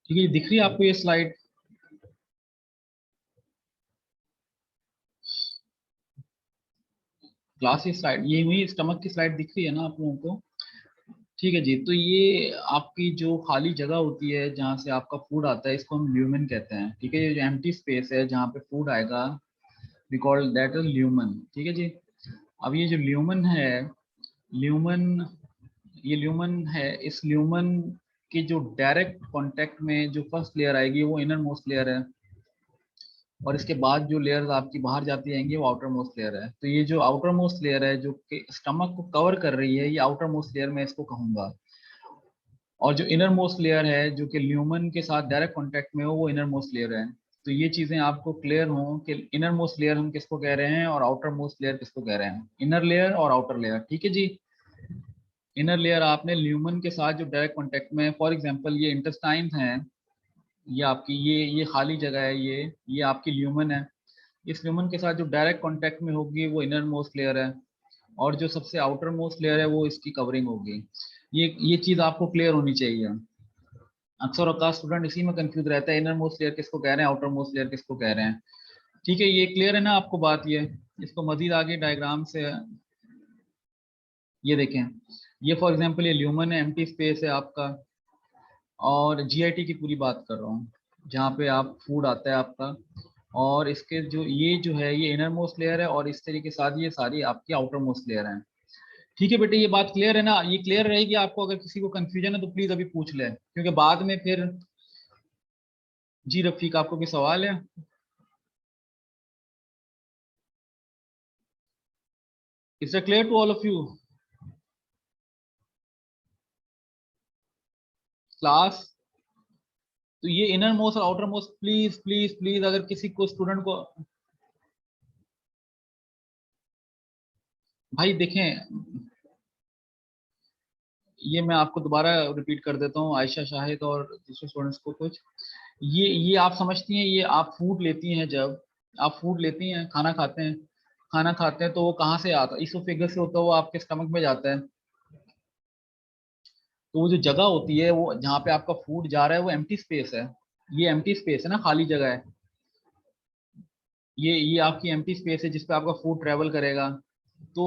ठीक है, दिख रही है आपको ये स्लाइड? क्लास की स्लाइड ये हुई, स्टमक की स्लाइड दिख रही है ना आप लोगों को? ठीक है जी। तो ये आपकी जो खाली जगह होती है जहाँ से आपका फूड आता है, इसको हम ल्यूमेन कहते हैं। ठीक है, ये जो एम्प्टी स्पेस है जहाँ पे फूड आएगा, we call that is lumen. ठीक है जी। अब ये जो ल्यूमन है, ल्यूमन, ये ल्यूमन है, इस ल्यूमन के जो डायरेक्ट कांटेक्ट में जो फर्स्ट लेयर आएगी वो इनर मोस्ट लेयर है, और इसके बाद जो लेयर्स आपकी बाहर जाती रहेंगी वो आउटर मोस्ट लेयर है। तो ये जो आउटर मोस्ट लेयर है जो कि स्टमक को कवर कर रही है, ये आउटर मोस्ट लेयर मैं इसको कहूंगा। और जो इनर मोस्ट लेयर है जो कि ल्यूमन के साथ डायरेक्ट कांटेक्ट में हो, वो इनर मोस्ट लेयर है। तो ये चीजें आपको क्लियर हो कि इनर मोस्ट लेयर हम किसको कह रहे हैं और आउटर मोस्ट लेयर किसको कह रहे हैं। इनर लेयर और आउटर लेयर, ठीक है जी। इनर लेयर आपने ल्यूमन के साथ जो डायरेक्ट कांटेक्ट में, फॉर एग्जांपल ये इंटेस्टाइन है, ये आपकी ये खाली जगह है, ये आपकी ल्यूमन है। इस ल्यूमन के साथ जो डायरेक्ट कांटेक्ट में होगी वो इनर मोस्ट लेयर है, और जो सबसे आउटर मोस्ट लेयर है वो इसकी कवरिंग होगी। ये चीज आपको क्लियर होनी चाहिए। अक्सर औकात स्टूडेंट इसी में कंफ्यूज रहता है, इनर मोस्ट लेयर किसको कह रहे हैं, आउटर मोस्ट लेयर किसको कह रहे हैं। ठीक है, ये क्लियर है ना आपको बात? ये इसको मजीद आगे डायग्राम से ये देखें। ये फॉर एग्जांपल ये ल्यूमन है, एम्प्टी स्पेस है आपका, और जीआईटी की पूरी बात कर रहा हूँ जहाँ पे आप फूड आता है आपका। और इसके जो है ये इनर मोस्ट लेयर है, और इस तरीके के साथ ये सारी आपकी आउटर मोस्ट लेयर है। ठीक है बेटे, ये बात क्लियर है ना? ये क्लियर रहेगी आपको? अगर किसी को कंफ्यूजन है तो प्लीज अभी पूछ ले, क्योंकि बाद में फिर। जी रफीक, आपको कोई सवाल है? Is it clear to all of you class? तो ये इनर मोस्ट और outer most, please please please, अगर किसी को स्टूडेंट को, भाई देखें, ये मैं आपको दोबारा रिपीट कर देता हूँ आयशा शाहिद और दूसरे स्टूडेंट्स को कुछ। ये आप समझती हैं, ये आप फूड लेती हैं, जब आप फूड लेती हैं, खाना खाते हैं, खाना खाते हैं तो वो कहाँ से आता है? इसोफेगस से होता है, वो आपके स्टमक में जाता है। तो वो जो जगह होती है वो जहाँ पे आपका फूड जा रहा है वो एम्प्टी स्पेस है। ये एम्प्टी स्पेस है ना, खाली जगह है। ये आपकी एम्प्टी स्पेस है जिस पे आपका फूड ट्रेवल करेगा। तो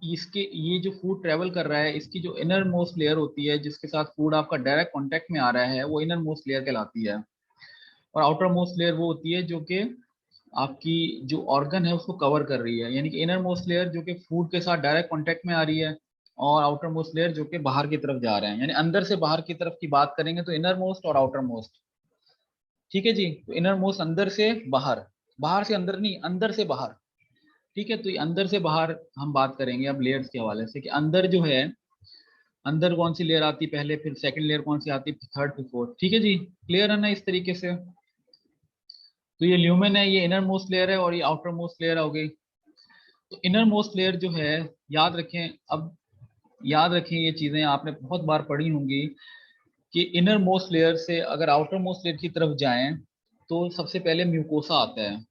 इसके ये जो फूड ट्रेवल कर रहा है, इसकी जो इनर मोस्ट लेयर होती है जिसके साथ फूड आपका डायरेक्ट कांटेक्ट में आ रहा है, वो इनर मोस्ट लेयर कहलाती है। और आउटर मोस्ट लेयर वो होती है जो कि आपकी जो ऑर्गन है उसको कवर कर रही है। यानी कि इनर मोस्ट लेयर जो कि फूड के साथ डायरेक्ट कांटेक्ट में आ रही है, और आउटर मोस्ट लेयर जो कि बाहर की तरफ जा रहे हैं, यानी अंदर से बाहर की तरफ की बात करेंगे तो इनर मोस्ट और आउटर मोस्ट। ठीक है जी। तो इनर मोस्ट अंदर से बाहर, बाहर से अंदर नहीं, अंदर से बाहर। ठीक है, तो ये अंदर से बाहर हम बात करेंगे अब लेयर्स के हवाले से, कि अंदर जो है, अंदर कौन सी लेयर आती है पहले, फिर सेकंड लेयर कौन सी आती है, फिर थर्ड, फिर फोर्थ। ठीक है जी, क्लियर है ना इस तरीके से? तो ये ल्यूमेन है, ये इनर मोस्ट लेयर है, और ये आउटर मोस्ट लेयर हो गई। तो इनर मोस्ट लेयर जो है, याद रखें अब, याद रखें ये चीजें आपने बहुत बार पढ़ी होंगी, कि इनर मोस्ट लेयर से अगर आउटर मोस्ट लेयर की तरफ जाएं तो सबसे पहले म्यूकोसा आता है।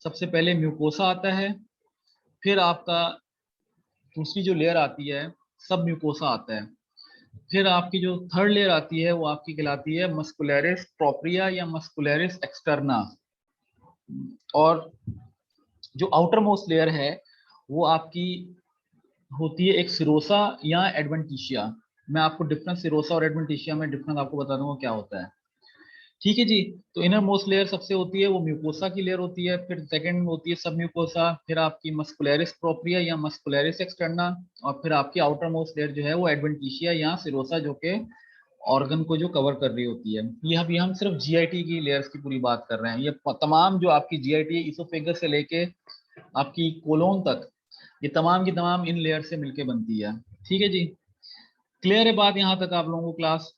सबसे पहले म्यूकोसा आता है, फिर आपका दूसरी जो लेयर आती है सब म्यूकोसा आता है, फिर आपकी जो थर्ड लेयर आती है वो आपकी कहलाती है मस्कुलरिस प्रोप्रिया या मस्कुलरिस एक्सटर्ना। और जो आउटर मोस्ट लेयर है वो आपकी होती है एक सिरोसा या एडवेंटिशिया। मैं आपको डिफरेंस सिरोसा और एडवेंटिशिया में डिफरेंस आपको बता दूंगा क्या होता है। ठीक है जी। तो इनर मोस्ट लेयर सबसे होती है वो म्यूकोसा की लेयर होती है, फिर सेकंड होती है सब म्यूकोसा, फिर आपकी मस्कुलरिस प्रोप्रिया या मस्कुलरिस एक्सटर्ना, और फिर आपकी आउटर मोस्ट लेयर जो है वो एडवेंटिशिया या सिरोसा, जो कि ऑर्गन को जो कवर कर रही होती है। ये अभी हम सिर्फ जीआईटी की लेयर्स की पूरी बात कर रहे हैं। ये तमाम जो आपकी जीआईटी है, इसोफेगस से लेके आपकी कोलोन तक, ये तमाम की तमाम इन लेयर से मिलके बनती है। ठीक है जी, क्लियर है बात यहाँ तक आप लोगों को क्लास?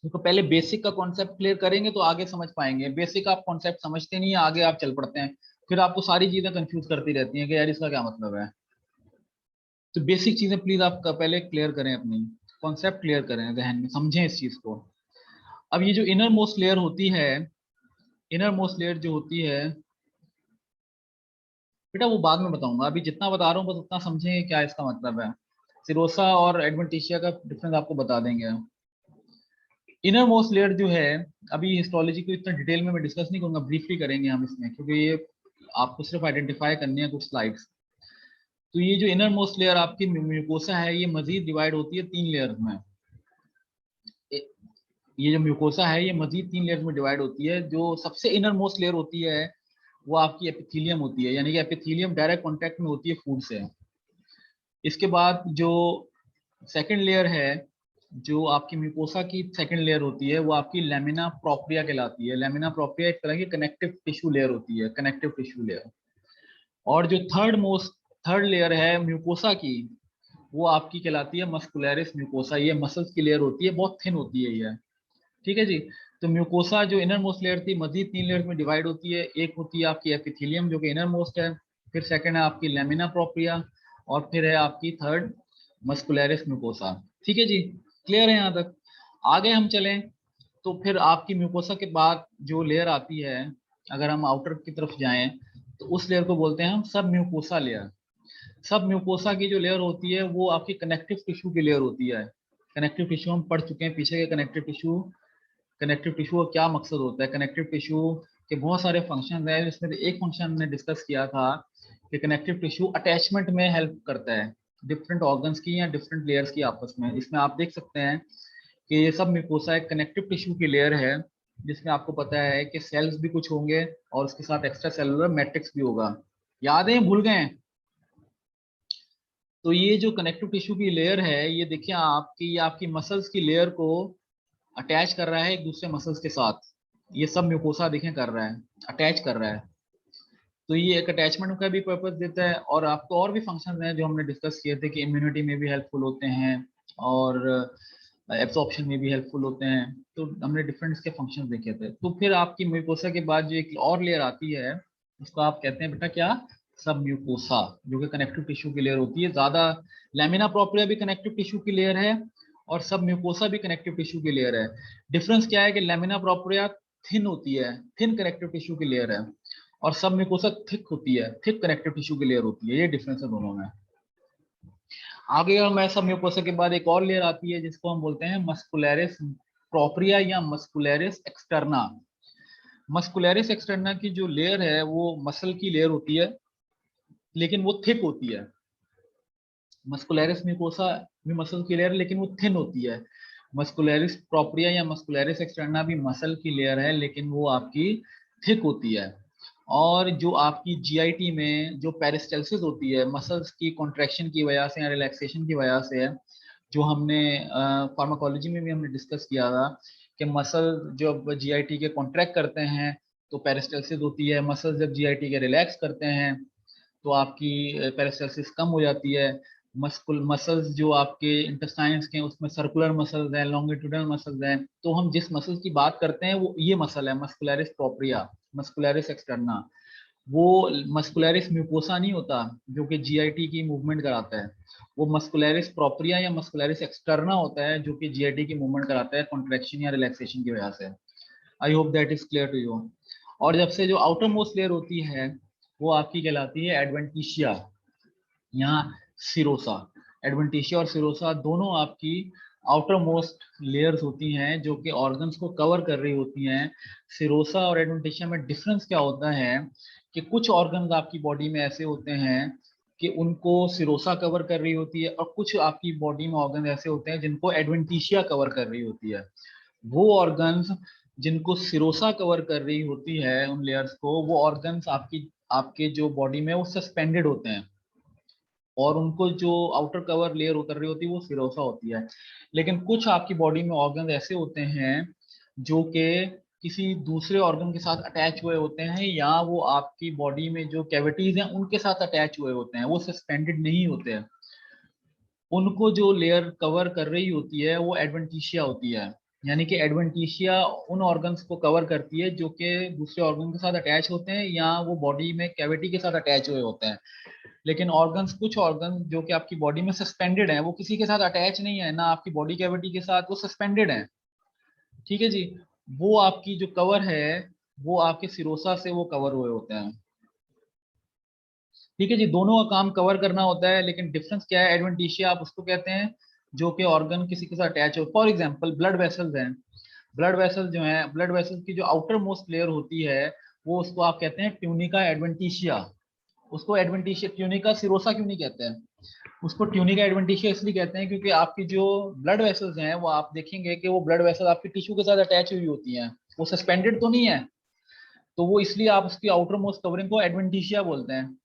तो पहले बेसिक का कॉन्सेप्ट क्लियर करेंगे तो आगे समझ पाएंगे। बेसिक आप कॉन्सेप्ट समझते नहीं है, आगे आप चल पड़ते हैं, फिर आपको सारी चीजें कंफ्यूज करती रहती हैं कि यार इसका क्या मतलब है। तो बेसिक चीजें प्लीज आप पहले क्लियर करें, अपनी कॉन्सेप्ट क्लियर करें, जहन में समझें इस चीज को। अब ये जो इनर मोस्ट लेयर होती है, इनर मोस्ट लेयर जो होती है बेटा, वो बाद में बताऊंगा, अभी जितना बता रहा हूँ बस उतना समझें क्या इसका मतलब है। सिरोसा और एडवेंटिशिया का डिफरेंस आपको बता देंगे। इनर मोस्ट लेयर जो है, अभी हिस्टोलॉजी को इतना डिटेल में मैं डिस्कस नहीं करूंगा, ब्रीफली करेंगे हम इसमें, क्योंकि ये आपको सिर्फ आइडेंटिफाई करनी है कुछ स्लाइड्स। तो ये जो इनर मोस्ट लेयर आपकी म्यूकोसा है, ये मजीद डिवाइड होती है 3 लेयर्स में। ये जो म्यूकोसा है ये मजीद 3 लेयर्स में डिवाइड होती है। जो सबसे इनर मोस्ट लेयर होती है वो आपकी एपिथेलियम होती है, यानी कि एपिथेलियम डायरेक्ट कांटेक्ट में होती है फूड से। इसके बाद जो सेकंड लेयर है, जो आपकी म्यूकोसा की सेकंड लेयर होती है, वो आपकी लेमिना प्रोप्रिया कहलाती है। लेमिना प्रोप्रिया एक तरह की कनेक्टिव टिश्यू लेयर होती है, कनेक्टिव टिश्यू लेयर। और जो थर्ड लेयर है म्यूकोसा की, वो आपकी कहलाती है मस्कुलरिस म्यूकोसा। ये मसल्स की लेयर होती है, बहुत थिन होती है ये। ठीक है जी। तो म्यूकोसा जो इनर मोस्ट लेयर थी, मजीद 3 लेयर्स में डिवाइड होती है। एक होती है आपकी एपिथेलियम जो कि इनर मोस्ट है, फिर सेकंड है आपकी लेमिना प्रोप्रिया, और फिर है आपकी थर्ड मस्कुलरिस म्यूकोसा। ठीक है जी, क्लियर है यहाँ तक? आगे हम चलें तो फिर आपकी म्यूकोसा के बाद जो लेयर आती है, अगर हम आउटर की तरफ जाएं तो उस लेयर को बोलते हैं हम सब म्यूकोसा लेयर। सब म्यूकोसा की जो लेयर होती है वो आपकी कनेक्टिव टिश्यू की लेयर होती है। कनेक्टिव टिश्यू हम पढ़ चुके हैं पीछे के कनेक्टिव टिश्यू। कनेक्टिव टिश्यू का क्या मकसद होता है? कनेक्टिव टिश्यू के बहुत सारे फंक्शन हैं, जिसमें से एक फंक्शन हमने डिस्कस किया था कि कनेक्टिव टिश्यू अटैचमेंट में हेल्प करता है डिफरेंट ऑर्गन्स की या डिफरेंट लेयर्स की आपस में। इसमें आप देख सकते हैं कि ये सब म्यूकोसा एक कनेक्टिव टिश्यू की लेयर है, जिसमें आपको पता है कि सेल्स भी कुछ होंगे और उसके साथ एक्स्ट्रा सेलुलर मैट्रिक्स भी होगा। याद है, भूल गए? तो ये जो कनेक्टिव टिश्यू की लेयर है, ये देखिए आपकी, ये आपकी मसल्स की लेयर को अटैच कर रहा है एक दूसरे मसल्स के साथ। ये सब म्यूकोसा देखें कर रहा है, अटैच कर रहा है। तो ये एक अटैचमेंट का भी पर्पस देता है, और आपको और भी फंक्शन हैं जो हमने डिस्कस किए थे कि इम्यूनिटी में भी हेल्पफुल होते हैं और एब्सॉर्प्शन में भी हेल्पफुल होते हैं। तो हमने डिफरेंट इसके फंक्शन देखे थे। तो फिर आपकी म्यूकोसा के बाद जो एक और लेयर आती है, उसको आप कहते हैं बेटा क्या? सब म्यूकोसा, जो कि कनेक्टिव टिश्यू की लेयर होती है। ज्यादा लैमिना प्रोप्रिया भी कनेक्टिव टिश्यू की लेयर है, और सब म्यूकोसा भी कनेक्टिव टिश्यू की लेयर है। डिफरेंस क्या है कि लैमिना प्रोप्रिया थिन होती है, थिन कनेक्टिव टिश्यू की लेयर है, और सब म्यूकोसा थिक होती है, थिक कनेक्टिव टिश्यू की लेयर होती है। ये डिफरेंस है दोनों में। आगे हम सब म्यूकोसा के बाद एक और लेयर आती है जिसको हम बोलते हैं मस्कुलरिस प्रोप्रिया या मस्कुलरिस एक्सटर्ना। मस्कुलरिस एक्सटर्ना की जो लेयर है वो मसल की लेयर होती है, लेकिन वो थिक होती है। मस्कुलरिस म्यूकोसा भी मसल की लेयर है, लेकिन वो थिन होती है। मस्कुलरिस प्रोप्रिया या मस्कुलरिस एक्सटर्ना भी मसल की लेयर है, लेकिन वो आपकी थिक होती है। और जो आपकी जीआईटी में जो पेरिस्टल्सिस होती है, मसल्स की कॉन्ट्रैक्शन की वजह से या रिलैक्सेशन की वजह से है, जो हमने फार्माकोलॉजी में भी हमने डिस्कस किया था कि मसल जब जीआईटी के कॉन्ट्रैक्ट करते हैं तो पेरिस्टल्सिस होती है, मसल जब जीआईटी के रिलैक्स करते हैं तो आपकी पेरिस्टल्सिस कम हो जाती है। मसल्स जो आपके इंटेस्टाइन्स के हैं उसमें सर्कुलर मसल्स हैं, लॉन्गिट्यूडनल मसल्स हैं। तो हम जिस मसल्स की बात करते हैं वो ये मसल है मस्कुलरिस प्रोप्रिया, मस्कुलरिस एक्सटर्ना। वो मस्कुलरिस म्यूकोसा नहीं होता जो कि जीआईटी की मूवमेंट कराता है। वो मस्कुलरिस प्रोप्रिया या मस्कुलरिस एक्सटर्ना होता है जो कि जीआईटी की मूवमेंट कराता है कॉन्ट्रैक्शन या रिलैक्सेशन की वजह से। I hope that is clear to you. और जब से जो आउटर मोस्ट लेयर होती है वो आपकी कहलाती है एडवेंटिशिया, यहाँ सिरोसा। एडवेंटिशिया और सिरोसा दोनों आपकी आउटर मोस्ट लेयर्स होती हैं जो कि ऑर्गन्स को कवर कर रही होती हैं। सिरोसा और एडवेंटिशिया में डिफरेंस क्या होता है कि कुछ ऑर्गन्स आपकी बॉडी में ऐसे होते हैं कि उनको सिरोसा कवर कर रही होती है, और कुछ आपकी बॉडी में ऑर्गन ऐसे होते हैं जिनको एडवेंटिशिया कवर कर रही होती है। वो ऑर्गन्स जिनको सिरोसा कवर कर रही होती है उन लेयर्स को, वो ऑर्गन्स आपकी आपके जो बॉडी में वो सस्पेंडेड होते हैं, और उनको जो आउटर कवर लेयर उतर रही होती है वो सिरोसा होती है। लेकिन कुछ आपकी बॉडी में ऑर्गन ऐसे होते हैं जो कि किसी दूसरे ऑर्गन के साथ अटैच हुए होते हैं, या वो आपकी बॉडी में जो कैविटीज हैं उनके साथ अटैच हुए होते हैं, वो सस्पेंडेड नहीं होते हैं। उनको जो लेयर कवर कर रही होती है वो एडवेंटिशिया होती है। यानी कि एडवेंटिशिया उन ऑर्गन्स को कवर करती है जो कि दूसरे ऑर्गन के साथ अटैच होते हैं, या वो बॉडी में कैविटी के साथ अटैच हुए होते हैं। लेकिन ऑर्गन्स, कुछ ऑर्गन जो कि आपकी बॉडी में सस्पेंडेड है, वो किसी के साथ अटैच नहीं है ना आपकी बॉडी कैविटी के साथ, वो सस्पेंडेड है। ठीक है जी। वो आपकी जो कवर है वो आपके सिरोसा से वो कवर हुए होते हैं। ठीक है जी, दोनों का काम कवर करना होता है, लेकिन डिफरेंस क्या है? एडवेंटिशिया आप उसको कहते हैं जो कि ऑर्गन किसी के साथ अटैच हो। फॉर एग्जांपल ब्लड वेसल्स हैं, ब्लड वेसल जो है, ब्लड वेसल की जो आउटर मोस्ट लेयर होती है वो, उसको आप कहते हैं ट्यूनिका एडवेंटिशिया। उसको एडवेंटिशिया, ट्यूनिका सिरोसा क्यों नहीं कहते हैं, उसको ट्यूनिका एडवेंटिशिया इसलिए कहते हैं क्योंकि आपकी जो ब्लड वेसल्स हैं वो आप देखेंगे कि वो ब्लड वेसल आपकी टिश्यू के साथ अटैच हुई होती हैं, वो सस्पेंडेड तो नहीं है, तो वो इसलिए आप उसकी आउटर मोस्ट कवरिंग को एडवेंटिशिया बोलते हैं।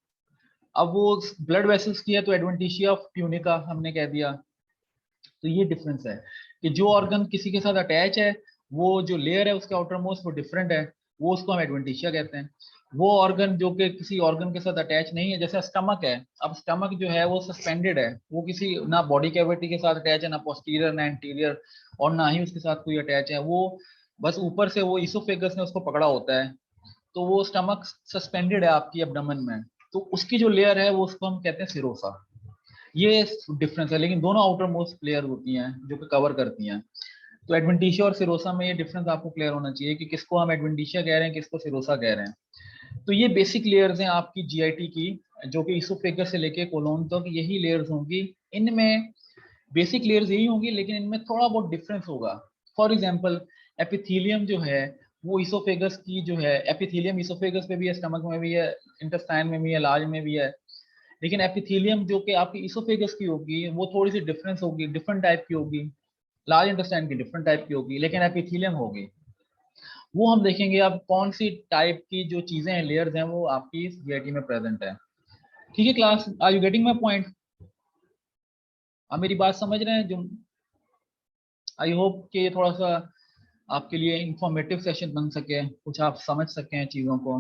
अब वो ब्लड वेसल्स की है तो एडवेंटिशिया ऑफ ट्यूनिका हमने कह दिया। तो ये डिफरेंस है कि जो ऑर्गन किसी के साथ अटैच है, वो जो लेयर है उसके आउटर मोस्ट वो डिफरेंट है, वो उसको हम एडवेंटिशिया कहते हैं। वो ऑर्गन जो कि किसी ऑर्गन के साथ अटैच नहीं है, जैसे स्टमक है, अब स्टमक जो है वो सस्पेंडेड है, वो किसी ना बॉडी कैविटी के साथ अटैच है, ना पोस्टीरियर ना इंटीरियर, और ना ही उसके साथ कोई अटैच है, वो बस ऊपर से वो इसोफेगस ने उसको पकड़ा होता है, तो वो स्टमक सस्पेंडेड है आपकी एब्डोमेन में, तो उसकी जो लेयर है वो उसको हम कहते हैं सिरोसा। ये डिफरेंस है, लेकिन दोनों आउटर मोस्ट लेयर होती हैं जो कि कवर करती हैं। तो एडवेंटिशिया और सिरोसा में ये डिफरेंस आपको क्लियर होना चाहिए कि किसको हम एडवेंटिशिया कह रहे हैं, किसको सिरोसा कह रहे हैं। तो ये बेसिक लेयर्स हैं आपकी जीआईटी की, जो कि इसोफेगस से लेके कोलोन तक यही लेयर्स होंगी। इनमें बेसिक लेयर्स यही होंगी, लेकिन इनमें थोड़ा बहुत डिफरेंस होगा। फॉर एग्जाम्पल एपिथीलियम जो है वो इसोफेगस की जो है, एपिथीलियम इसोफेगस पे भी है, स्टमक में भी है, इंटेस्टाइन में भी है, लार्ज में भी है। लेकिन एपिथेलियम जो कि आपकी इसोफेगस की होगी वो थोड़ी सी डिफरेंस होगी, डिफरेंट टाइप की होगी। लार्ज इंटेस्टाइन की डिफरेंट टाइप की होगी, लेकिन एपिथेलियम होगी। वो हम देखेंगे अब कौन सी टाइप की जो चीजें हैं, लेयर्स हैं, वो आपकी इस जीआईटी में प्रेजेंट है। ठीक है class, are you getting my point? आप मेरी बात समझ रहे हैं? जो आई होप कि ये थोड़ा सा आपके लिए इंफॉर्मेटिव सेशन बन सके, कुछ आप समझ सकें चीजों को।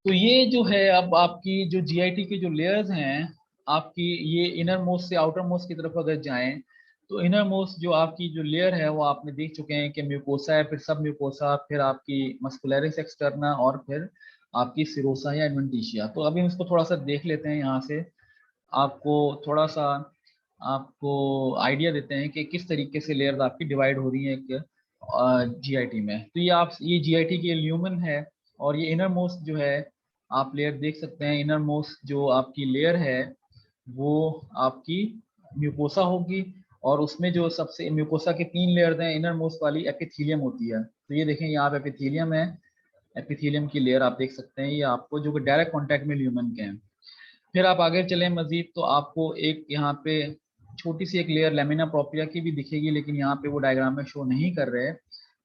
तो ये जो है अब आपकी जो जीआईटी की जो लेयर्स हैं आपकी, ये इनर मोस्ट से आउटर मोस्ट की तरफ अगर जाएं, तो इनर मोस्ट जो आपकी जो लेयर है वो आपने देख चुके हैं कि म्यूकोसा है, फिर सब म्यूकोसा, फिर आपकी मस्कुलरिस एक्सटर्ना, और फिर आपकी सिरोसा या एडवेंटिशिया। तो अभी इसको थोड़ा सा देख लेते हैं यहाँ से, आपको थोड़ा सा आपको आइडिया देते हैं कि किस तरीके से लेयर्स आपकी डिवाइड हो रही हैं एक जीआईटी में। तो ये आप, ये जीआईटी की ल्यूमन है, और ये इनर मोस्ट जो है आप लेयर देख सकते हैं। इनर मोस्ट जो आपकी लेयर है वो आपकी म्यूकोसा होगी, और उसमें जो सबसे म्यूकोसा के 3 लेयर्स हैं, इनर मोस्ट वाली एपिथीलियम होती है। तो ये देखें यहाँ पे एपिथीलियम है, एपिथीलियम की लेयर आप देख सकते हैं, ये आपको जो कि डायरेक्ट कॉन्टैक्ट में ल्यूमन के हैं। फिर आप आगे चलें मजीद तो आपको एक यहाँ पे छोटी सी एक लेयर लेमिना प्रोपिया की भी दिखेगी, लेकिन यहाँ पे वो डायग्राम में शो नहीं कर रहे,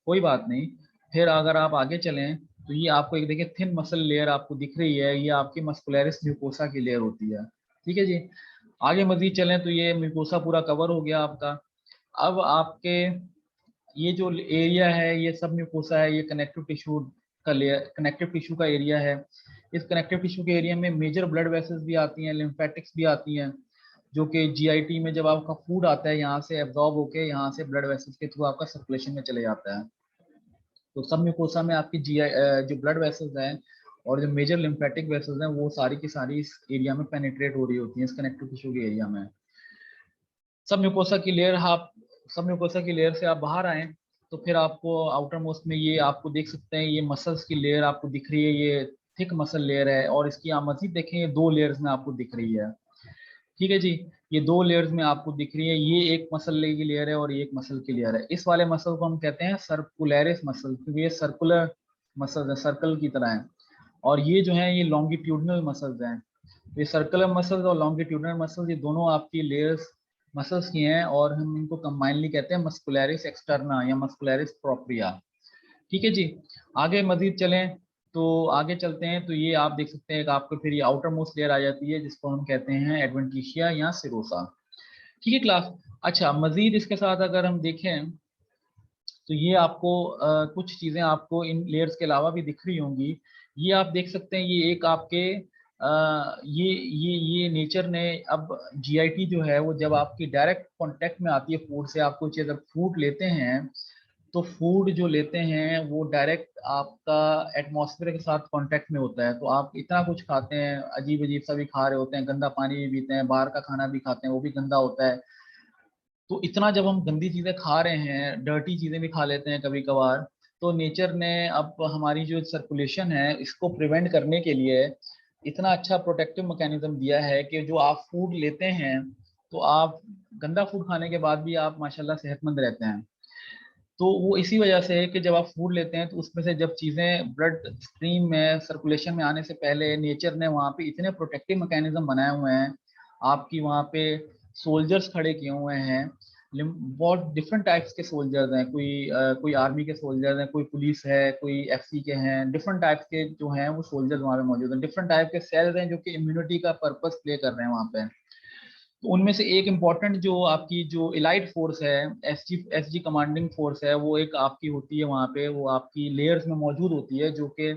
कोई बात नहीं। फिर अगर आप आगे चलें तो ये आपको एक देखिए थिन मसल लेयर आपको दिख रही है, ये आपकी मस्कुलरिस म्यूकोसा की लेयर होती है। ठीक है जी, आगे मजीद चलें तो ये म्यूकोसा पूरा कवर हो गया आपका। अब आपके ये जो एरिया है ये सब म्यूकोसा है, ये कनेक्टिव टिश्यू का लेयर, कनेक्टिव टिश्यू का एरिया है। इस कनेक्टिव टिश्यू के एरिया में मेजर ब्लड वेसल्स भी आती हैं, लिम्फेटिक्स भी आती हैं, जो कि जीआईटी में जब आपका फूड आता है यहाँ से एब्जॉर्ब होके यहाँ से ब्लड वेसल्स के थ्रू आपका सर्कुलेशन में चले जाता है। तो सब म्यूकोसा में आपकी जो ब्लड वेसल्स हैं और जो मेजर लिम्फेटिक वेसल्स हैं वो सारी की सारी इस एरिया में पेनिट्रेट हो रही होती हैं, इस कनेक्टिव टिश्यू के एरिया में। सब म्यूकोसा की लेयर, आप सब म्यूकोसा की लेयर से आप बाहर आए तो फिर आपको आउटर मोस्ट में ये आपको देख सकते हैं, ये मसल्स की लेयर आपको दिख रही है, ये थिक मसल लेयर है, और इसकी आप मजीद देखें ये 2 लेयर्स में आपको दिख रही है। ठीक है जी, ये 2 लेयर्स में आपको दिख रही है, ये एक मसल की लेयर है और ये एक मसल की लेयर है। इस वाले मसल को हम कहते हैं सर्कुलरिस मसल, क्योंकि ये सर्कुलर मसल है, सर्कल की तरह है। और ये जो है ये लॉन्गिट्यूडनल मसल्स हैं। ये सर्कुलर मसल्स और लॉन्गिट्यूडनल मसल्स ये दोनों आपकी लेयर्स मसल्स की हैं, और हम इनको कंबाइनली कहते हैं मस्कुलरिस एक्सटर्ना या मस्कुलरिस प्रोप्रिया। ठीक है जी, आगे मजीद चलें तो आगे चलते हैं तो ये आप देख सकते हैं कि आपको फिर ये आउटर मोस्ट लेयर आ जाती है जिसको हम कहते हैं एडवेंटिशिया या सिरोसा। ठीक है क्लास। अच्छा, मजीद इसके साथ अगर हम देखें तो ये आपको कुछ चीज़ें आपको इन लेयर्स के अलावा भी दिख रही होंगी। ये आप देख सकते हैं, ये एक आपके ये नेचर ने अब जीआईटी जो है वो जब आपकी डायरेक्ट कांटेक्ट में आती है फूड से, आपको चाहिए अगर फूड लेते हैं तो फूड जो लेते हैं वो डायरेक्ट आपका एटमॉस्फेयर के साथ कांटेक्ट में होता है, तो आप इतना कुछ खाते हैं, अजीब अजीब सा भी खा रहे होते हैं, गंदा पानी भी पीते हैं, बाहर का खाना भी खाते हैं वो भी गंदा होता है। तो इतना जब हम गंदी चीजें खा रहे हैं, डर्टी चीजें भी खा लेते हैं कभी कभार, तो नेचर ने अब हमारी जो सर्कुलेशन है इसको प्रिवेंट करने के लिए इतना अच्छा प्रोटेक्टिव मैकेनिज्म दिया है कि जो आप फूड लेते हैं तो आप गंदा फूड खाने के बाद भी आप माशाल्लाह सेहतमंद रहते हैं। तो वो इसी वजह से है कि जब आप फूड लेते हैं तो उसमें से जब चीज़ें ब्लड स्ट्रीम में सर्कुलेशन में आने से पहले नेचर ने वहाँ पे इतने प्रोटेक्टिव मैकेनिज्म बनाए हुए हैं, आपकी वहाँ पे सोल्जर्स खड़े किए हुए हैं। बहुत डिफरेंट टाइप्स के सोल्जर्स हैं, कोई आर्मी के सोल्जर्स हैं, कोई पुलिस है, कोई एफसी के हैं, डिफरेंट टाइप्स के जो हैं वो सोल्जर्स वहाँ पे मौजूद हैं। डिफरेंट टाइप के सेल्स हैं जो कि इम्यूनिटी का पर्पस प्ले कर रहे हैं वहाँ पे। तो उनमें से एक इम्पॉर्टेंट जो आपकी जो इलाइट फोर्स है, एसजी कमांडिंग फोर्स है, वो एक आपकी होती है वहाँ पे, वो आपकी लेयर्स में मौजूद होती है, जो कि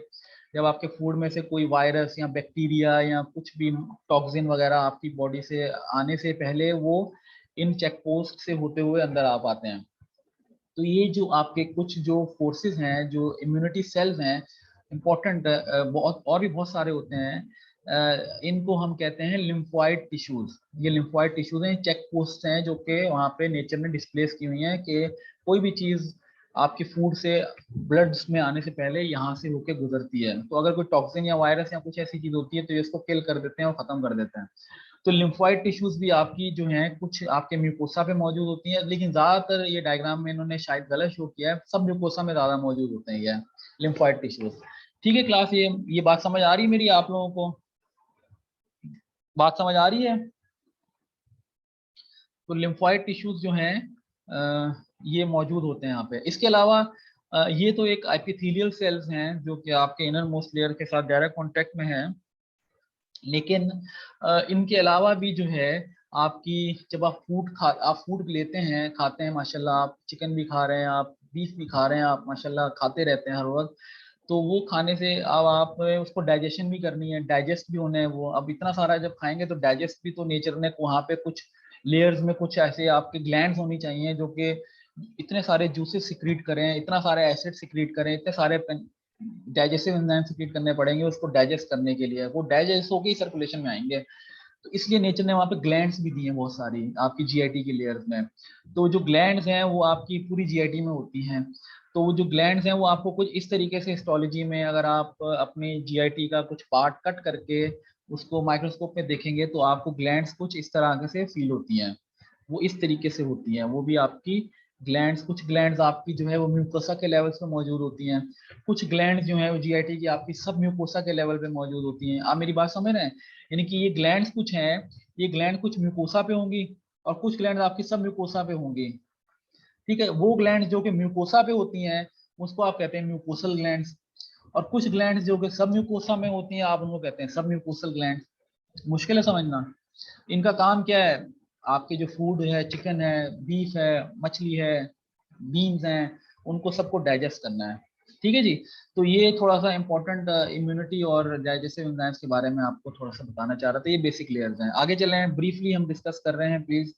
जब आपके फूड में से कोई वायरस या बैक्टीरिया या कुछ भी टॉक्सिन वगैरह आपकी बॉडी से आने से पहले वो इन चेक पोस्ट से होते हुए अंदर आ पाते हैं। तो ये जो आपके कुछ जो फोर्सेस हैं, जो इम्यूनिटी सेल्स हैं, इम्पोर्टेंट, बहुत और भी बहुत सारे होते हैं। इनको हम कहते हैं लिम्फोइड टिश्यूज। ये लिम्फोइड टिश्यूज हैं, चेक पोस्ट हैं जो कि वहाँ पे नेचर ने डिस्प्लेस की हुई हैं कि कोई भी चीज़ आपके फूड से ब्लड में आने से पहले यहाँ से होके गुजरती है। तो अगर कोई टॉक्सिन या वायरस या कुछ ऐसी चीज़ होती है तो ये इसको किल कर देते हैं और ख़त्म कर देते हैं। तो लिम्फोइड टिश्यूज भी आपकी जो हैं कुछ आपके म्यूकोसा पे मौजूद होती हैं, लेकिन ज्यादातर ये डायग्राम में इन्होंने शायद गलत शो किया है, सब म्यूकोसा में ज्यादा मौजूद होते हैं ये लिम्फोइड टिश्यूज। ठीक है क्लास, ये बात समझ आ रही है मेरी आप लोगों को? बात समझ आ रही है? तो लिम्फोइड टिश्यूज जो हैं ये मौजूद होते हैं यहाँ पे। इसके अलावा ये तो एक एपिथेलियल सेल्स हैं जो कि आपके इनर मोस्ट लेयर के साथ डायरेक्ट कांटेक्ट में है। लेकिन इनके अलावा भी जो है आपकी, जब आप फूड लेते हैं, खाते हैं माशाल्लाह, आप चिकन भी खा रहे हैं, आप बीफ भी खा रहे हैं, आप माशाल्लाह खाते रहते हैं हर वक्त। तो वो खाने से अब आप उसको डाइजेशन भी करनी है, डाइजेस्ट भी होना है वो। अब इतना सारा जब खाएंगे तो डाइजेस्ट भी तो नेचर ने वहाँ पे कुछ लेयर्स में कुछ ऐसे आपके ग्लैंड्स होनी चाहिए जो कि इतने सारे जूसेस सिक्रीट करें, इतना सारे एसिड सिक्रीट करें, इतने सारे डाइजेस्टिव एंजाइम सिक्रीट करने पड़ेंगे उसको डाइजेस्ट करने के लिए, वो डाइजेस्ट होकर ही सर्कुलेशन में आएंगे। तो इसलिए नेचर ने वहाँ पे ग्लैंड्स भी दी हैं बहुत सारी आपकी जीआईटी की लेयर्स में। तो जो ग्लैंड्स हैं वो आपकी पूरी जीआईटी में होती हैं। तो वो जो ग्लैंड्स हैं वो आपको कुछ इस तरीके से हिस्टोलॉजी में, अगर आप अपनी जीआईटी का कुछ पार्ट कट करके उसको माइक्रोस्कोप में देखेंगे तो आपको ग्लैंड्स कुछ इस तरह से फील होती हैं। वो इस तरीके से होती हैं, वो भी आपकी ग्लैंड्स, कुछ ग्लैंड्स आपकी जो है वो म्यूकोसा के लेवल्स पे मौजूद होती हैं, कुछ ग्लैंड्स जो है वो जीआईटी की आपकी सब म्यूकोसा के लेवल पे मौजूद होती हैं। आप मेरी बात समझ रहे हैं? यानी कि ये ग्लैंड्स कुछ हैं, ये ग्लैंड कुछ म्यूकोसा पे होंगी और कुछ ग्लैंड आपकी सब म्यूकोसा पे होंगी। ठीक है, वो ग्लैंड जो कि म्यूकोसा पे होती हैं उसको आप कहते हैं म्यूकोसल ग्लैंड्स, और कुछ ग्लैंड्स जो कि सब म्यूकोसा में होती हैं आप उनको कहते हैं सब म्यूकोसल ग्लैंड। मुश्किल है समझना? इनका काम क्या है? आपके जो फूड है, चिकन है, बीफ है, मछली है, बीन्स हैं, उनको सबको डाइजेस्ट करना है। ठीक है जी। तो ये थोड़ा सा इंपॉर्टेंट इम्यूनिटी और डाइजेस्टिव एंजाइम्स के बारे में आपको थोड़ा सा बताना चाह रहा था। ये बेसिक लेयर्स हैं, आगे चलें, ब्रीफली हम डिस्कस कर रहे हैं प्लीज।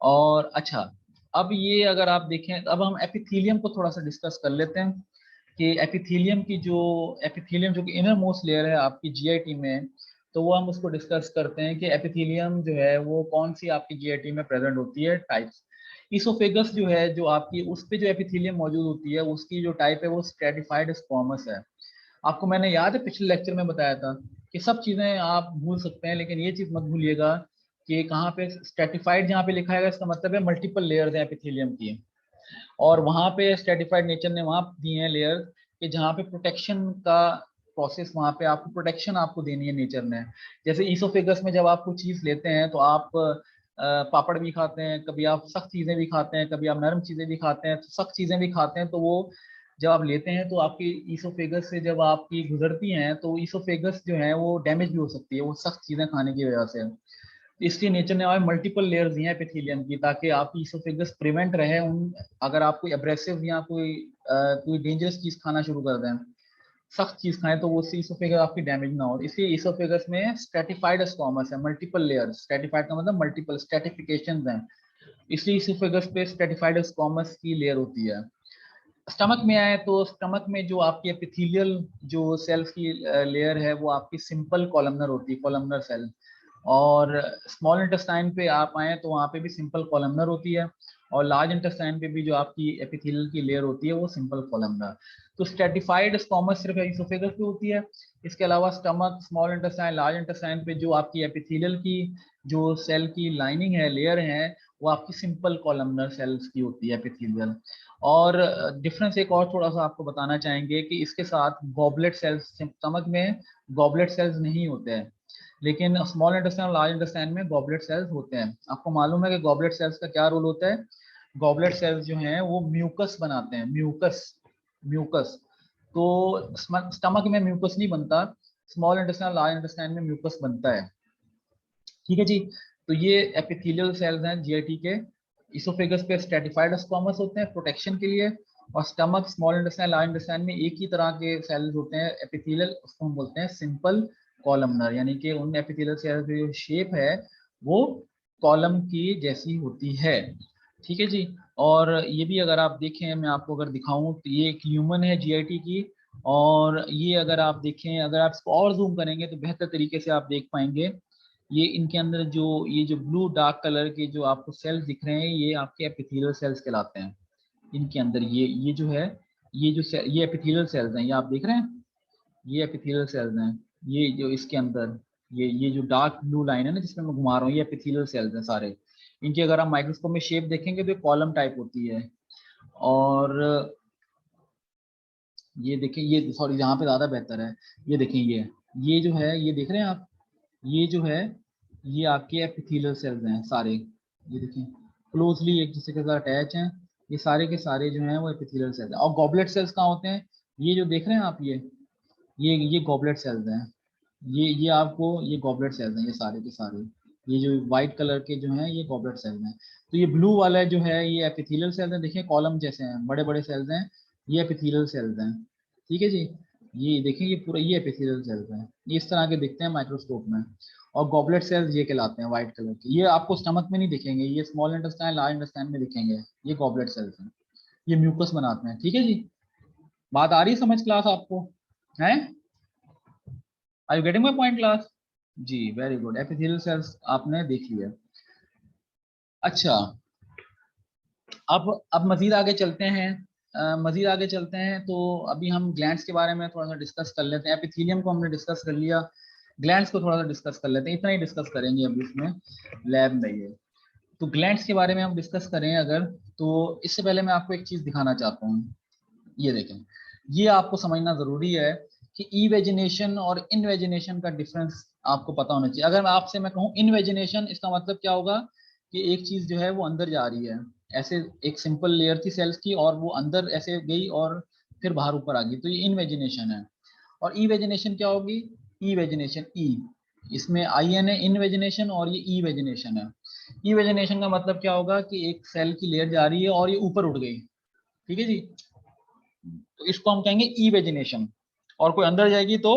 और अच्छा, अब ये अगर आप देखें, अब हम एपिथेलियम को थोड़ा सा डिस्कस कर लेते हैं कि एपिथेलियम जो कि इनर मोस्ट लेयर है आपकी जीआईटी में, तो वो हम उसको डिस्कस करते हैं कि एपिथेलियम जो है वो कौन सी आपकी जीआईटी में प्रेजेंट होती है, टाइप्स। इसोफेगस जो है, जो आपकी उस पे जो एपिथेलियम मौजूद होती है उसकी जो टाइप है वो स्ट्रेटिफाइड स्क्वामस है। आपको मैंने याद है पिछले लेक्चर में बताया था कि सब चीजें आप भूल सकते हैं लेकिन ये चीज मत भूलिएगा कि कहाँ पे स्ट्रेटिफाइड जहाँ पे लिखा है इसका मतलब है मल्टीपल लेयर्स हैं एपिथेलियम की। और वहाँ पे स्ट्रेटिफाइड नेचर ने वहाँ दिए हैं लेयर कि जहाँ पे प्रोटेक्शन का प्रोसेस, वहाँ पे आपको प्रोटेक्शन आपको देनी है नेचर ने। जैसे ईसोफेगस में जब आप कुछ चीज़ लेते हैं तो आप पापड़ भी खाते हैं, कभी आप सख्त चीज़ें भी खाते हैं, कभी आप नरम चीज़ें भी खाते हैं, सख्त चीज़ें भी खाते हैं। तो वो जब आप लेते हैं तो आपकी ईसोफेगस से जब आपकी गुजरती हैं तो ईसोफेगस जो है वो डैमेज भी हो सकती है वो सख्त चीज़ें खाने की वजह से। इसलिए नेचर ने हमें मल्टीपल लेयर्स दी हैं एपिथेलियम की, ताकि आपकी इसोफेगस प्रिवेंट रहे उन, अगर आप कोई एब्रेसिव या कोई डेंजरस चीज खाना शुरू कर दें, सख्त चीज खाएं, तो वो उससे इसोफेगस आपकी डैमेज ना हो। इसलिए इसोफेगस में स्ट्रेटिफाइड स्क्वामस है, मल्टीपल लेयर। स्ट्रेटिफाइड का मतलब मल्टीपल स्ट्रेटिफिकेशन है, इसलिए इसोफेगस पे स्ट्रेटिफाइड स्क्वामस की लेयर होती है। स्टमक में आए तो स्टमक में जो आपकी एपिथेलियल जो सेल्स की लेयर है वो आपकी सिंपल कॉलमनर होती है, कॉलमनर सेल। और स्मॉल इंटेस्टाइन पे आप आए तो वहाँ पे भी सिंपल कॉलमनर होती है, और लार्ज इंटेस्टाइन पे भी जो आपकी एपिथेलियल की लेयर होती है वो सिंपल कॉलमनर। तो स्ट्रेटिफाइड स्क्वामस सिर्फ इसोफेगस पे होती है। इसके अलावा stomach, small intestine, large intestine पे जो आपकी एपिथेलियल की जो सेल की लाइनिंग है, लेयर है, वो आपकी सिंपल कॉलमनर सेल्स की होती है, एपिथेलियल। और डिफरेंस एक और थोड़ा सा आपको बताना चाहेंगे कि इसके साथ गॉबलेट सेल्स, स्टमक में गॉबलेट सेल्स नहीं होते हैं, लेकिन स्मॉल इंटेस्टाइन और लार्ज इंटेस्टाइन में गॉबलेट सेल्स होते हैं। आपको मालूम है कि गॉबलेट सेल्स का क्या रोल होता है? गॉबलेट सेल्स जो हैं वो म्यूकस बनाते हैं, म्यूकस, म्यूकस। तो स्टमक में म्यूकस नहीं बनता, स्मॉल इंटेस्टाइन लार्ज इंटेस्टाइन में म्यूकस बनता है। ठीक है जी। तो ये एपिथेलियल सेल्स हैं जीआईटी के। इसोफेगस पे स्ट्रेटिफाइड स्क्वामस होते हैं प्रोटेक्शन के लिए, और stomach, small intestine, large intestine में एक ही तरह के सेल्स होते हैं एपिथेलियल, उसको हम बोलते हैं सिंपल कॉलमनर, यानी कि उन एपिथेलियल सेल्स की जो शेप है वो कॉलम की जैसी होती है। ठीक है जी। और ये भी अगर आप देखें, मैं आपको अगर दिखाऊं तो ये एक ह्यूमन है जीआईटी की, और ये अगर आप देखें, अगर आप इसको और जूम करेंगे तो बेहतर तरीके से आप देख पाएंगे। ये इनके अंदर जो ये जो ब्लू डार्क कलर के जो आपको सेल्स दिख रहे हैं, ये आपके एपिथेलियल सेल्स कहलाते हैं। इनके अंदर ये जो है, ये एपिथेलियल सेल्स हैं, ये आप देख रहे हैं, ये एपिथेलियल सेल्स हैं। ये जो इसके अंदर ये जो डार्क ब्लू लाइन है ना जिसमें मैं घुमा रहा हूँ, ये एपिथेलियल सेल्स हैं सारे। इनकी अगर आप माइक्रोस्कोप में शेप देखेंगे तो कॉलम टाइप होती है। और ये देखें, ये सॉरी यहाँ पे ज़्यादा बेहतर है, ये देखें, ये जो है, ये देख रहे हैं आप, ये जो है, ये आपके एपिथेलियल सेल्स हैं सारे, ये देखिए क्लोजली एक दूसरे के साथ अटैच हैं। ये सारे के सारे जो हैं वो एपिथेलियल सेल्स हैं। और गॉबलेट सेल्स कहाँ होते हैं? ये जो देख रहे हैं आप, ये गॉबलेट सेल्स हैं। ये आपको, ये गॉबलेट सेल्स हैं, ये सारे के सारे, ये जो व्हाइट कलर के जो हैं ये गॉबलेट सेल्स हैं। तो ये ब्लू वाला जो है ये एपिथेलियल सेल्स हैं, देखिए कॉलम जैसे हैं, बड़े बड़े सेल्स हैं, ये एपिथेलियल सेल्स हैं। ठीक है जी। ये देखिए, ये पूरा ये एपिथेलियल सेल्स हैं, ये इस तरह के दिखते हैं माइक्रोस्कोप में। और गॉबलेट सेल्स ये कहलाते हैं व्हाइट कलर के, ये आपको स्टमक में नहीं दिखेंगे, ये स्मॉल इंटेस्टाइन, लार्ज इंटेस्टाइन में दिखेंगे, ये गॉबलेट सेल्स हैं, ये म्यूकस बनाते हैं। ठीक है जी। बात आ रही है समझ क्लास आपको? है? Are you getting my point class? जी, वेरी गुड। एपिथेलियल सेल्स आपने देख लिया। अच्छा, अब मजीद आगे चलते हैं। मजीद आगे चलते हैं तो अभी हम ग्लैंड्स के बारे में थोड़ा सा डिस्कस कर लेते हैं। एपिथेलियम को हमने डिस्कस कर लिया, ग्लैंड्स को थोड़ा सा डिस्कस कर लेते हैं, इतना ही डिस्कस करेंगे अभी इसमें लैब में। ये तो ग्लैंड्स के बारे में हम डिस्कस करें अगर, तो इससे पहले मैं आपको एक चीज दिखाना चाहता हूँ। ये देखें, ये आपको समझना जरूरी है कि इवेजिनेशन और इनवेजिनेशन का डिफरेंस आपको पता होना चाहिए। अगर मैं आपसे मैं कहूँ इनवेजिनेशन, इसका मतलब क्या होगा कि एक चीज जो है वो अंदर जा रही है, ऐसे एक सिंपल लेयर थी सेल्स की और वो अंदर ऐसे गई और फिर बाहर ऊपर आ गई, तो ये इनवेजिनेशन है। और इवेजिनेशन क्या होगी? इवेजिनेशन, इसमें आई एन है, इनवेजिनेशन, और ये इवेजिनेशन है। इवेजिनेशन का मतलब क्या होगा कि एक सेल की लेयर जा रही है और ये ऊपर उठ गई। ठीक है जी। तो इसको हम कहेंगे इवेजिनेशन, और कोई अंदर जाएगी तो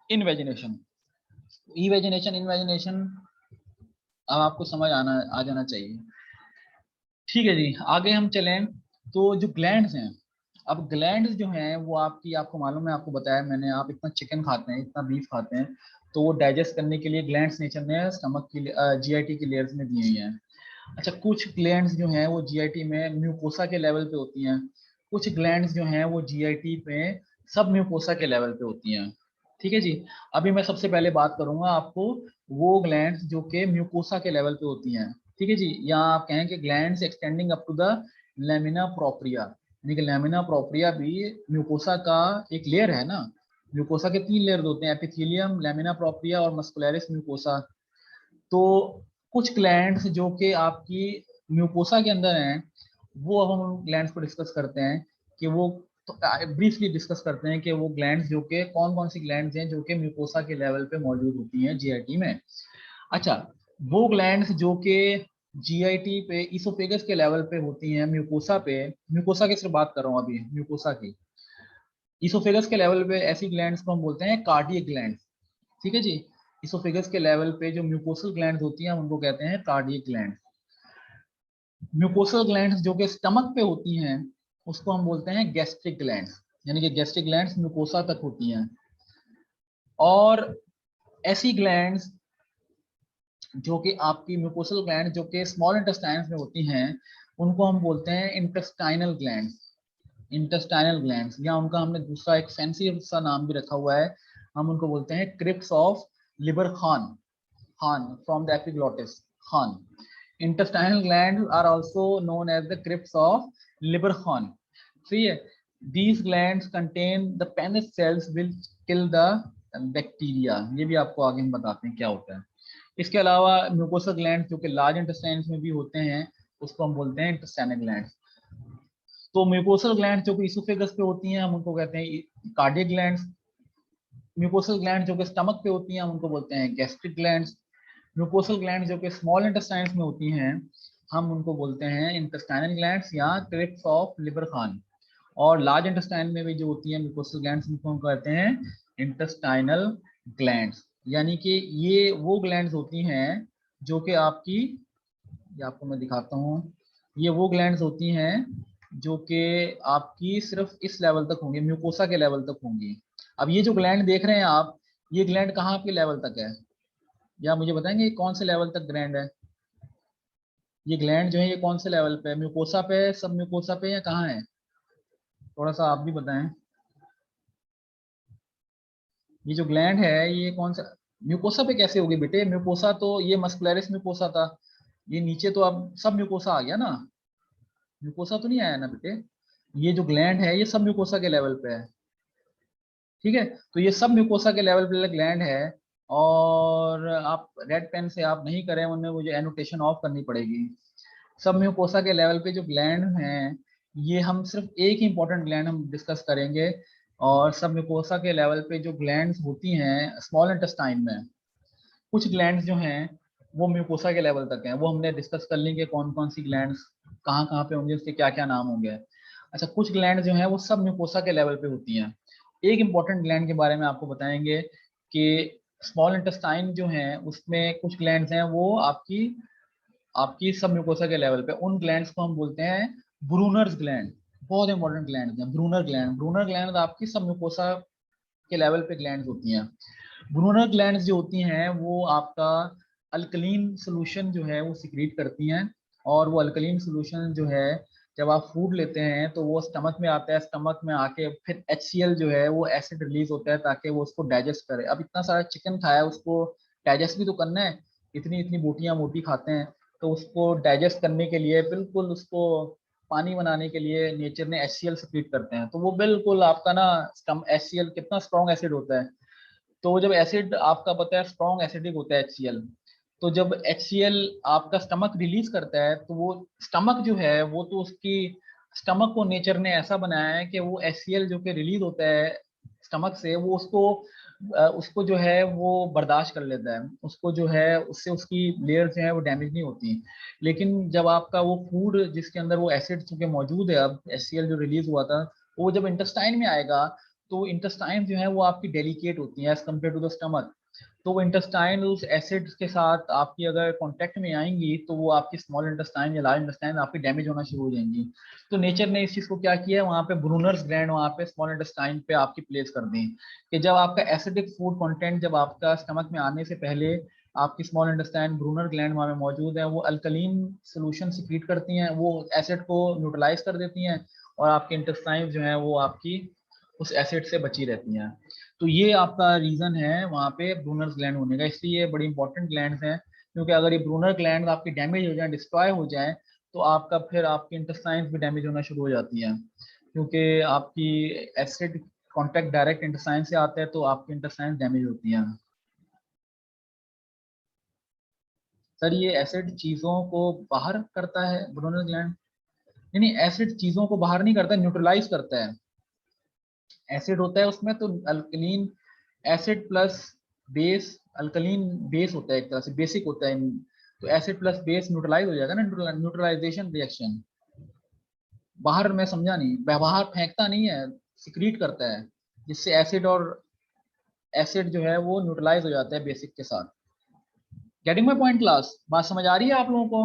इनवेजिनेशन। इवेजिनेशन, इनवेजिनेशन अब आपको समझ आ जाना चाहिए। ठीक है जी, आगे हम चलें। तो जो ग्लैंड्स हैं, अब ग्लैंड्स जो हैं वो आपकी, आपको मालूम है, आपको बताया मैंने, आप इतना चिकन खाते हैं, इतना बीफ खाते हैं, तो वो डाइजेस्ट करने के लिए ग्लैंड्स नेचर ने स्टमक की जीआईटी की लेयर्स में दी हुई हैं। अच्छा, कुछ ग्लैंड्स जो हैं वो जीआईटी में म्यूकोसा के लेवल पे होती हैं, कुछ ग्लैंड्स जो हैं वो जीआईटी पे सब म्यूकोसा के लेवल पे होती हैं। ठीक है जी। अभी मैं सबसे पहले बात करूंगा आपको वो ग्लैंड्स जो कि म्यूकोसा के लेवल पे होती हैं। ठीक है जी। यहाँ आप कहें कि glands extending up to the lamina propria, यानी कि लेमिना प्रोप्रिया भी म्यूकोसा का एक लेयर है ना। म्यूकोसा के 3 लेयर होते हैं, एपिथेलियम, लेमिना प्रोप्रिया और मस्कुलरिस म्यूकोसा। तो कुछ ग्लैंड्स जो कि आपकी म्यूकोसा के अंदर हैं, वो अब हम ग्लैंड्स को डिस्कस करते हैं कि वो, तो ब्रीफली डिस्कस करते हैं कि वो ग्लैंड्स जो कि कौन कौन सी ग्लैंड्स हैं जो कि म्यूकोसा के लेवल पे मौजूद होती हैं जीआईटी में। अच्छा, वो ग्लैंड्स जो कि जीआईटी पे इसोफेगस के लेवल पे होती हैं, म्यूकोसा पे, म्यूकोसा की सिर्फ बात कर रहा हूँ अभी, म्यूकोसा की, इसोफेगस के लेवल पे ऐसी ग्लैंड्स को हम बोलते हैं कार्डियक ग्लैंड्स। ठीक है जी। इसोफेगस के लेवल पे जो म्यूकोसल ग्लैंड्स होती हैं उनको कहते हैं कार्डियक ग्लैंड्स। म्यूकोसल ग्लैंड्स जो कि स्टमक पे होती हैं उसको हम बोलते हैं गैस्ट्रिक ग्लैंड्स, यानी कि गैस्ट्रिक ग्लैंड्स म्यूकोसा तक होती हैं। और ऐसी ग्लैंड्स जो कि आपकी म्यूकोसल ग्लैंड जो कि स्मॉल इंटेस्टाइन्स में होती हैं उनको हम बोलते हैं इंटेस्टाइनल ग्लैंड्स। इंटेस्टाइनल ग्लैंड्स, या उनका हमने दूसरा एक फैंसी सा नाम भी रखा हुआ है, हम उनको बोलते हैं crypts of Libre Khan. Khan from the epiglottis. Khan. Intestinal glands are also known as the crypts of Lieberkhan. See, these glands contain the penis cells which kill the bacteria. ये भी आपको आगे हम बताते हैं क्या होता है। इसके अलावा म्यूकोसल ग्लैंड जो कि लार्ज इंटेस्टाइन में भी होते हैं उसको हम बोलते हैं इंटेस्टाइनल ग्लैंड। तो म्यूकोसल ग्लैंड जो कि इसोफेगस पे होती हैं हम उनको कहते हैं कार्डियक ग्लैंड्स। म्यूकोसल ग्लैंड जो कि स्टमक पे होती हैं हम उनको बोलते हैं गैस्ट्रिक ग्लैंड्स। म्यूकोसल ग्लैंड जो कि स्मॉल इंटेस्टाइन्स में होती हैं हम उनको बोलते हैं इंटेस्टाइनल ग्लैंड्स या क्रिप्स ऑफ लिबरखान। और लार्ज इंटेस्टाइन में भी जो होती हैं म्यूकोसल ग्लैंड्स उनको हम कहते हैं इंटेस्टाइनल ग्लैंड्स। यानी कि ये वो ग्लैंड्स होती हैं जो कि आपकी, ये आपको मैं दिखाता हूँ, ये वो ग्लैंड्स होती हैं जो कि आपकी सिर्फ इस लेवल तक होंगी, म्यूकोसा के लेवल तक होंगी। अब ये जो ग्लैंड देख रहे हैं आप, ये ग्लैंड कहाँ के लेवल तक है, या मुझे बताएंगे कौन से लेवल तक ग्लैंड है? ये ग्लैंड जो है ये कौन से लेवल पे है, म्यूकोसा पे, सब म्यूकोसा पे, या कहाँ है? थोड़ा सा आप भी बताएं। ये जो ग्लैंड है ये कौन सा म्यूकोसा पे कैसे होगी बेटे? म्यूकोसा तो ये मस्कुलरिस म्यूकोसा था, ये नीचे तो अब सब म्यूकोसा आ गया ना, म्यूकोसा तो नहीं आया ना बेटे। ये जो ग्लैंड है ये सब म्यूकोसा के लेवल पे है, ठीक है। तो ये सब म्यूकोसा के लेवल पे ग्लैंड है। और आप रेड पेन से आप नहीं करें, उनमें मुझे एनोटेशन ऑफ करनी पड़ेगी। सब म्यूकोसा के लेवल पे जो ग्लैंड हैं ये हम सिर्फ एक इंपॉर्टेंट ग्लैंड हम डिस्कस करेंगे। और सब म्यूकोसा के लेवल पे जो ग्लैंड्स होती हैं स्मॉल इंटेस्टाइन में, कुछ ग्लैंड्स जो हैं वो म्यूकोसा के लेवल तक हैं, वो हमने डिस्कस कर लेंगे कौन कौन सी ग्लैंड्स कहाँ कहाँ पे होंगे, उसके क्या क्या नाम होंगे। अच्छा, कुछ ग्लैंड जो हैं वो सब म्यूकोसा के लेवल पे होती हैं। एक इंपॉर्टेंट ग्लैंड के बारे में आपको बताएंगे कि स्मॉल इंटेस्टाइन जो है उसमें कुछ ग्लैंड्स हैं वो आपकी आपकी सब म्यूकोसा के लेवल पे, उन ग्लैंड्स को हम बोलते हैं ब्रूनर्स ग्लैंड। बहुत इंपॉर्टेंट ग्लैंड है ब्रूनर ग्लैंड। ब्रूनर ग्लैंड आपकी सब म्यूकोसा के लेवल पे ग्लैंड्स होती हैं। ब्रूनर ग्लैंड्स जो होती हैं वो आपका अल्कलीन सोल्यूशन जो है वो सिक्रीट करती हैं। और वो अल्कलीन सोल्यूशन जो है जब आप फूड लेते हैं तो वो स्टमक में आता है, स्टमक में आके फिर HCl जो है वो एसिड रिलीज होता है ताकि वो उसको डाइजेस्ट करे। अब इतना सारा चिकन खाया उसको डाइजेस्ट भी तो करना है, इतनी इतनी बोटियां मोटी खाते हैं, तो उसको डाइजेस्ट करने के लिए बिल्कुल उसको पानी बनाने के लिए नेचर ने HCl सिक्रीट करते हैं। तो वो बिल्कुल आपका ना HCl कितना स्ट्रॉन्ग एसिड होता है, तो जब एसिड आपका पता है स्ट्रॉन्ग एसिडिक होता है HCl, तो जब HCl आपका स्टमक रिलीज करता है तो वो स्टमक जो है वो तो उसकी स्टमक को नेचर ने ऐसा बनाया है कि वो HCl जो कि रिलीज होता है स्टमक से वो उसको जो है वो बर्दाश्त कर लेता है, उसको जो है उससे उसकी लेयर जो है वो डैमेज नहीं होती। लेकिन जब आपका वो फूड जिसके अंदर वो एसिड चूंकि मौजूद है, अब HCl जो रिलीज हुआ था वो जब इंटेस्टाइन में आएगा तो इंटेस्टाइन जो है वो आपकी डेलिकेट होती है as compare to the stomach. तो वो इंटेस्टाइन उस एसिड के साथ आपकी अगर कांटेक्ट में आएंगी तो वो आपकी स्मॉल इंटेस्टाइन या लार्ज इंटेस्टाइन आपकी डैमेज होना शुरू हो जाएंगी। तो नेचर ने इस चीज को क्या किया है, वहाँ पे ब्रूनर्स ग्लैंड वहाँ पे स्मॉल इंटेस्टाइन पे आपकी प्लेस कर दी कि जब आपका एसिडिक फूड कंटेंट जब आपका स्टमक में आने से पहले आपकी स्मॉल इंटेस्टाइन ब्रूनर ग्लैंड वहाँ में मौजूद है, वो अल्कलीन सोल्यूशन सिक्रीट करती हैं, वो एसिड को न्यूट्रलाइज कर देती हैं और आपके इंटेस्टाइन जो है वो आपकी उस एसिड से बची रहती हैं। तो ये आपका रीजन है वहाँ पे ब्रूनर्स ग्लैंड होने का, इसलिए बड़ी इंपॉर्टेंट ग्लैंड्स हैं। क्योंकि अगर ये ब्रूनर ग्लैंड आपकी डैमेज हो जाए, डिस्ट्रॉय हो जाए, तो आपका फिर आपकी इंटेस्टाइन्स भी डैमेज होना शुरू हो जाती हैं। क्योंकि आपकी एसिड कांटेक्ट डायरेक्ट इंटेस्टाइन से आता है तो आपकी इंटेस्टाइन डैमेज होती हैं। सर ये एसिड चीजों को बाहर करता है ब्रूनर ग्लैंड? नहीं, एसिड चीजों को बाहर नहीं करता, न्यूट्रलाइज करता है। एसिड होता है उसमें तो alkaline acid plus base, alkaline base होता है एक तरह से, बेसिक होता है। तो एसिड प्लस बेस न्यूट्रलाइज हो जाएगा ना, न्यूट्रलाइजेशन रिएक्शन। बाहर मैं समझा नहीं, बाहर फेंकता नहीं है, सिक्रीट करता है, जिससे एसिड और एसिड जो है वो न्यूट्रलाइज हो जाता है बेसिक के साथ। Getting my point class? बात समझ आ रही है आप लोगों को?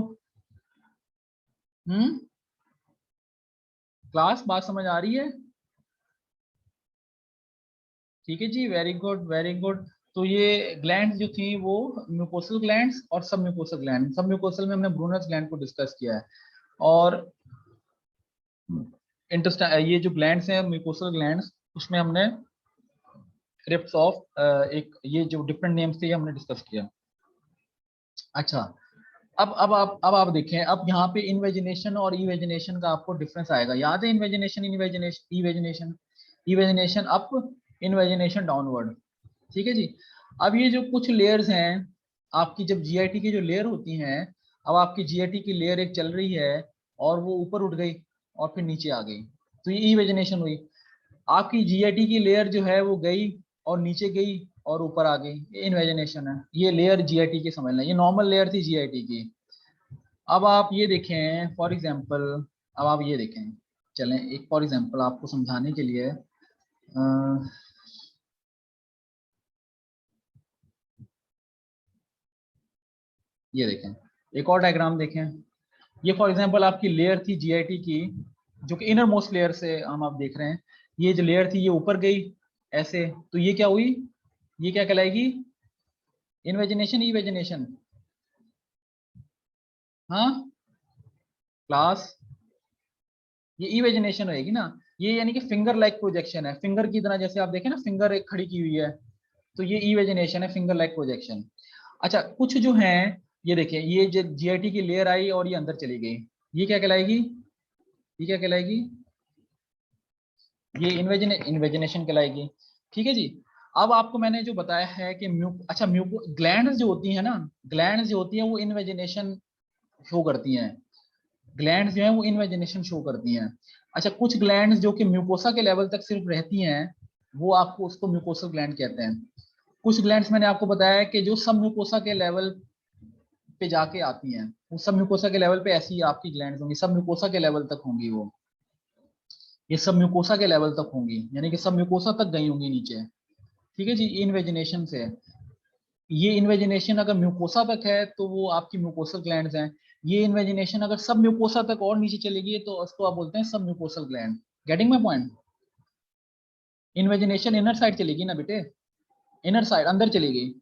हम्म, क्लास बात समझ आ रही है? ठीक है जी, वेरी गुड वेरी गुड। तो ये ग्लैंड्स जो थी वो म्यूकोसल ग्लैंड्स और सब म्यूकोसल ग्लैंड, सब म्यूकोसल में हमने ब्रूनस ग्लैंड को डिस्कस किया है। और ये जो ग्लैंड्स हैं म्यूकोसल ग्लैंड्स, उसमें हमने क्रिप्स ऑफ एक ये जो डिफरेंट नेम्स थे ये हमने डिस्कस किया। अच्छा, अब आप देखें, अब यहाँ पे इन्वेजिनेशन और इवेजिनेशन का आपको डिफरेंस आएगा। याद है invagination, invagination, evagination, evagination up, invagination downward. ठीक है जी। अब ये जो कुछ लेयर्स हैं आपकी, जब जीआईटी की जो लेयर होती हैं, अब आपकी जीआईटी की लेयर एक चल रही है और वो ऊपर उठ गई और फिर नीचे आ गई, तो ये इवेजिनेशन हुई। आपकी जीआईटी की लेयर जो है वो गई और नीचे गई और ऊपर आ गई, ये इन्वेजिनेशन है। ये लेयर जीआईटी की समझ लें, ये नॉर्मल लेयर थी जीआईटी की। अब आप ये देखें फॉर एग्जांपल, अब आप ये देखें, चलें एक फॉर एग्जांपल आपको समझाने के लिए, ये देखें, एक और डायग्राम देखें। ये फॉर एग्जांपल आपकी लेयर थी जीआईटी की, जो कि इनर मोस्ट लेयर से हम आप देख रहे हैं। ये जो लेयर थी ये ऊपर गई ऐसे, तो ये क्या हुई, ये क्या कहलाएगी, इन्वेजिनेशन, इवेजिनेशन? हाँ क्लास, ये इवेजिनेशन होएगी ना। ये यानी कि फिंगर लाइक प्रोजेक्शन है, फिंगर की तरह, जैसे आप देखें ना फिंगर एक खड़ी की हुई है, तो ये इवेजिनेशन है, फिंगर लाइक प्रोजेक्शन। अच्छा, कुछ जो हैं, ये देखिए, ये जो जीआईटी की लेयर आई और ये अंदर चली गई, ये क्या कहलाएगी, ये क्या कहलाएगी, ये इन्वेजिनेशन कहलाएगी। ठीक है जी। अब आपको मैंने जो बताया है कि अच्छा म्यूको ग्लैंड्स जो होती है ना, ग्लैंड्स जो होती हैं वो इन्वेजिनेशन शो करती हैं, ग्लैंड्स जो हैं वो इन्वेजिनेशन शो करती हैं। अच्छा, कुछ ग्लैंड्स जो कि म्यूकोसा के लेवल तक सिर्फ रहती हैं, वो आपको उसको म्यूकोसल ग्लैंड कहते हैं। कुछ ग्लैंड्स मैंने आपको बताया कि जो सब म्यूकोसा के लेवल पे जाके आती हैं, वो सब म्यूकोसा के लेवल पे ऐसी आपकी ग्लैंड्स होंगी, सब म्यूकोसा के लेवल तक होंगी वो, ये सब म्यूकोसा के लेवल तक होंगी, यानी कि सब म्यूकोसा तक गई होंगी नीचे। ठीक है जी, इन्वेजिनेशन से। ये इन्वेजिनेशन अगर म्यूकोसा तक है तो वो आपकी म्यूकोसल ग्लैंड्स हैं। ये इन्वेजिनेशन अगर सब म्यूकोसा तक और नीचे चलेगी तो उसको आप बोलते हैं सब mucosal gland. Getting my point? Invagination inner side चलेगी ना बेटे, इनर साइड अंदर चली गई।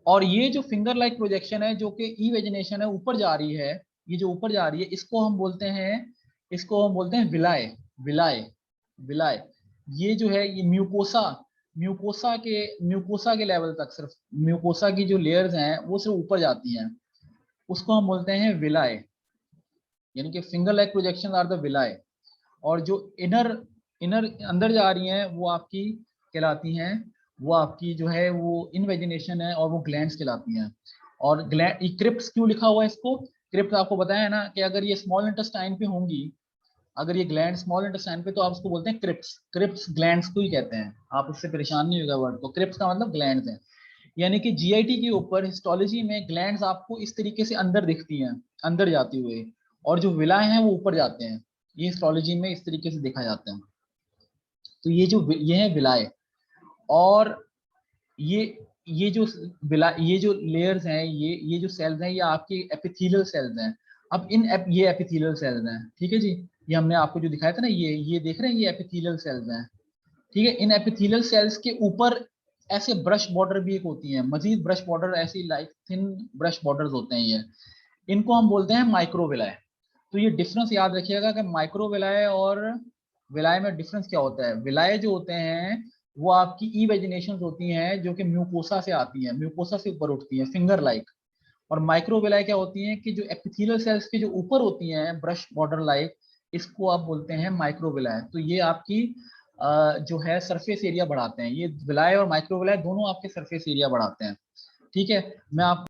और ये जो फिंगर लाइक प्रोजेक्शन है जो कि इवेजिनेशन है, ऊपर जा रही है, ये जो ऊपर जा रही है इसको हम बोलते हैं, इसको हम बोलते हैं विलाय, विलाय, विलाय। ये जो है ये म्यूकोसा, म्यूकोसा के लेवल तक, सिर्फ म्यूकोसा की जो लेयर्स हैं वो सिर्फ ऊपर जाती हैं, उसको हम बोलते हैं विलाय, यानी कि finger like projection are the villi. और जो इनर इनर अंदर जा रही हैं वो आपकी कहलाती हैं, वो आपकी जो है वो इनवेजिनेशन है और वो ग्लैंड्स कहलाती हैं। और ग्लैंड, क्रिप्स क्यों लिखा हुआ है इसको, क्रिप्स आपको बताया है ना कि अगर ये स्मॉल इंटेस्टाइन पे होंगी, अगर ये ग्लैंड स्मॉल इंटेस्टाइन पे, तो आप उसको बोलते हैं क्रिप्स, क्रिप्स ग्लैंड्स को ही कहते हैं। आप उससे परेशान नहीं होगा वर्ड को, क्रिप्स का मतलब ग्लैंड्स है। यानी कि जीआईटी के ऊपर हिस्टोलॉजी में ग्लैंड्स आपको इस तरीके से अंदर दिखती हैं, अंदर जाती हुए, और जो विलाय हैं वो ऊपर जाते हैं। ये हिस्टोलॉजी में इस तरीके से देखा जाता है। तो ये है विलाय। और ये ये जो ये जो लेयर्स हैं, ये जो सेल्स हैं, ये आपकी एपिथेलियल सेल्स हैं। अब ये एपिथेलियल सेल्स हैं, ठीक है जी। ये हमने आपको जो दिखाया था ना, ये देख रहे हैं, ये एपिथेलियल सेल्स हैं। ठीक है, इन एपिथेलियल सेल्स के ऊपर ऐसे ब्रश बॉर्डर भी एक होती हैं, मजीद ब्रश बॉर्डर, ऐसी लाइक थिन ब्रश बॉर्डर्स होते हैं ये, इनको हम बोलते हैं माइक्रोविलाय। तो ये डिफरेंस याद रखिएगा कि माइक्रोविलाय और विलाय में डिफरेंस क्या होता है। विलाय जो होते हैं वो आपकी इवेजिनेशन होती हैं जो कि म्यूकोसा से आती हैं, म्यूकोसा से ऊपर उठती हैं, फिंगर लाइक। और माइक्रोविलाय क्या होती हैं कि जो एपिथेलियल सेल्स के जो ऊपर होती हैं ब्रश बॉर्डर लाइक, इसको आप बोलते हैं माइक्रोविलाय। तो ये आपकी जो है सरफेस एरिया बढ़ाते हैं, ये विलाय और माइक्रोविलाय दोनों आपके सरफेस एरिया बढ़ाते हैं। ठीक है, मैं आप